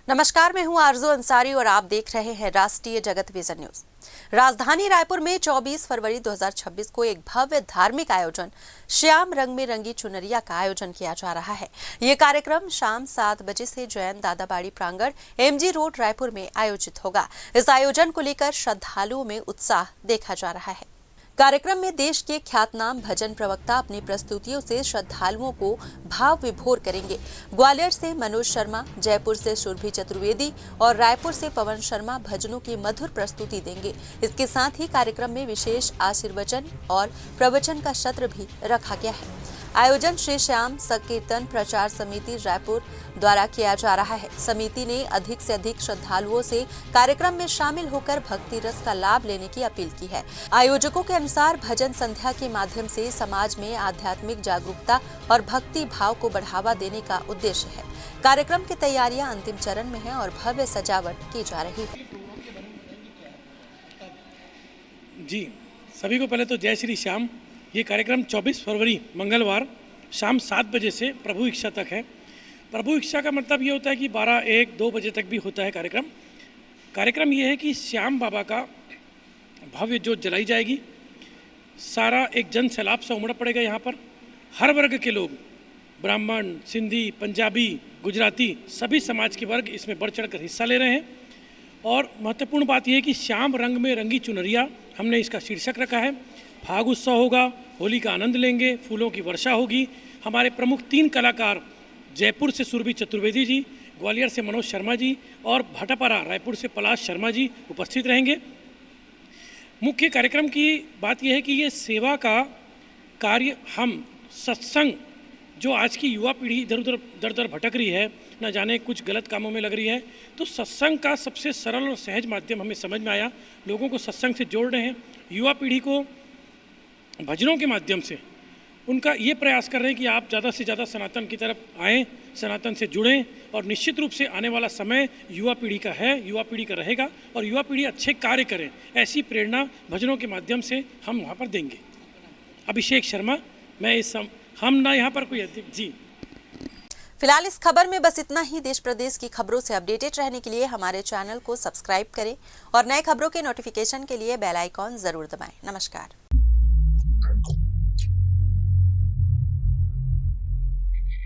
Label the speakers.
Speaker 1: नमस्कार, मैं हूं आरजू अंसारी और आप देख रहे हैं राष्ट्रीय जगत विजन न्यूज। राजधानी रायपुर में 24 फरवरी 2026 को एक भव्य धार्मिक आयोजन श्याम रंग में रंगी चुनरिया का आयोजन किया जा रहा है। ये कार्यक्रम शाम 7 बजे से जैन दादाबाड़ी प्रांगण एमजी रोड रायपुर में आयोजित होगा। इस आयोजन को लेकर श्रद्धालुओं में उत्साह देखा जा रहा है। कार्यक्रम में देश के ख्यातनाम भजन प्रवक्ता अपनी प्रस्तुतियों से श्रद्धालुओं को भाव विभोर करेंगे। ग्वालियर से मनोज शर्मा, जयपुर से सुरभि चतुर्वेदी और रायपुर से पवन शर्मा भजनों की मधुर प्रस्तुति देंगे। इसके साथ ही कार्यक्रम में विशेष आशीर्वचन और प्रवचन का सत्र भी रखा गया है। आयोजन श्री श्याम संकीर्तन प्रचार समिति रायपुर द्वारा किया जा रहा है। समिति ने अधिक से अधिक श्रद्धालुओं से कार्यक्रम में शामिल होकर भक्ति रस का लाभ लेने की अपील की है। आयोजकों के अनुसार भजन संध्या के माध्यम से समाज में आध्यात्मिक जागरूकता और भक्ति भाव को बढ़ावा देने का उद्देश्य है। कार्यक्रम की तैयारियां अंतिम चरण में हैं और भव्य सजावट की जा रही है।
Speaker 2: जी, सभी को पहले तो जय श्री श्याम। ये कार्यक्रम 24 फरवरी मंगलवार शाम 7 बजे से प्रभु इच्छा तक है। प्रभु इच्छा का मतलब ये होता है कि 12, 1, 2 बजे तक भी होता है कार्यक्रम ये है कि श्याम बाबा का भव्य ज्योत जलाई जाएगी। सारा एक जन सैलाब सा उमड़ पड़ेगा। यहाँ पर हर वर्ग के लोग, ब्राह्मण, सिंधी, पंजाबी, गुजराती, सभी समाज के वर्ग इसमें बढ़ चढ़ कर हिस्सा ले रहे हैं। और महत्वपूर्ण बात यह है कि श्याम रंग में रंगी चुनरिया, हमने इसका शीर्षक रखा है। फाग उत्सव होगा, होली का आनंद लेंगे, फूलों की वर्षा होगी। हमारे प्रमुख 3 कलाकार जयपुर से सुरभि चतुर्वेदी जी, ग्वालियर से मनोज शर्मा जी और भाटापारा रायपुर से पलाश शर्मा जी उपस्थित रहेंगे। मुख्य कार्यक्रम की बात यह है कि ये सेवा का कार्य हम सत्संग, जो आज की युवा पीढ़ी इधर उधर दर दर भटक रही है, न जाने कुछ गलत कामों में लग रही है, तो सत्संग का सबसे सरल और सहज माध्यम हमें समझ में आया। लोगों को सत्संग से जोड़ रहे हैं। युवा पीढ़ी को भजनों के माध्यम से उनका ये प्रयास कर रहे हैं कि आप ज़्यादा से ज़्यादा सनातन की तरफ आएँ, सनातन से जुड़ें। और निश्चित रूप से आने वाला समय युवा पीढ़ी का है, युवा पीढ़ी का रहेगा और युवा पीढ़ी अच्छे कार्य करें, ऐसी प्रेरणा भजनों के माध्यम से हम वहाँ पर देंगे। अभिषेक शर्मा, मैं हम ना यहाँ पर कोई अध्यक्ष जी।
Speaker 1: फिलहाल इस खबर में बस इतना ही। देश प्रदेश की खबरों से अपडेटेड रहने के लिए हमारे चैनल को सब्सक्राइब करें और नए खबरों के नोटिफिकेशन के लिए बेल आइकॉन जरूर दबाएं। नमस्कार।